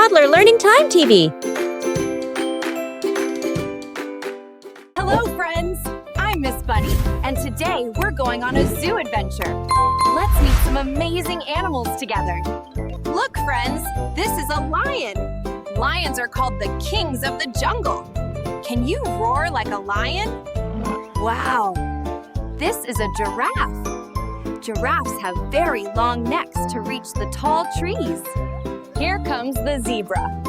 Toddler Learning Time TV. Hello, friends! I'm Miss Bunny, and today we're going on a zoo adventure. Let's meet some amazing animals together. Look, friends, this is a lion. Lions are called the kings of the jungle. Can you roar like a lion? Wow! This is a giraffe. Giraffes have very long necks to reach the tall trees. Here comes the zebra.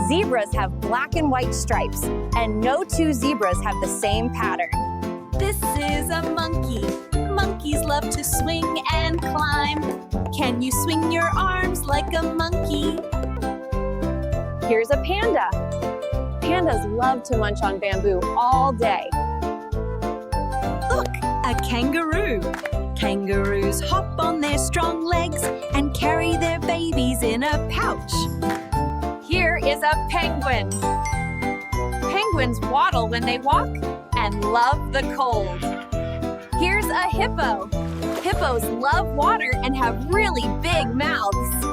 Zebras have black and white stripes, and no two zebras have the same pattern. This is a monkey. Monkeys love to swing and climb. Can you swing your arms like a monkey? Here's a panda. Pandas love to munch on bamboo all day. Look, a kangaroo. Kangaroos hop on their strong legs and carry their babies in a pouch. Here is a penguin. Penguins waddle when they walk and love the cold. Here's a hippo. Hippos love water and have really big mouths.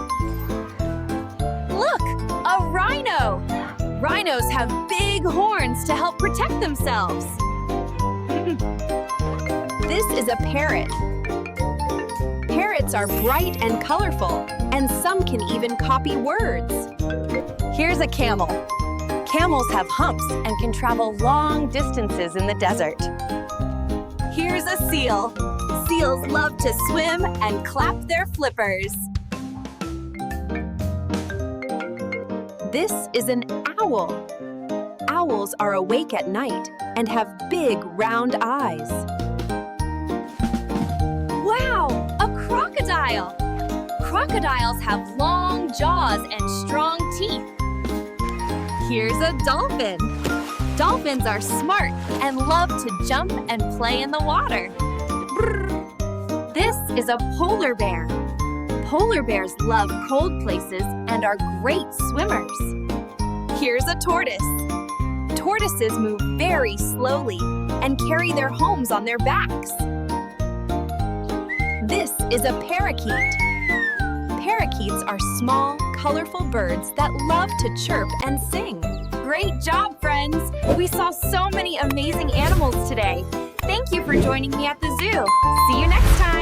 Look, a rhino. Rhinos have big horns to help protect themselves. This is a parrot. Parrots are bright and colorful, and some can even copy words. Here's a camel. Camels have humps and can travel long distances in the desert. Here's a seal. Seals love to swim and clap their flippers. This is an owl. Owls are awake at night and have big round eyes. Wow, a crocodile! Crocodiles have long jaws and strong teeth. Here's a dolphin. Dolphins are smart and love to jump and play in the water. This is a polar bear. Polar bears love cold places and are great swimmers. Here's a tortoise. Tortoises move very slowly and carry their homes on their backs. This is a parakeet. Parakeets are small, colorful birds that love to chirp and sing. Great job, friends! We saw so many amazing animals today. Thank you for joining me at the zoo. See you next time!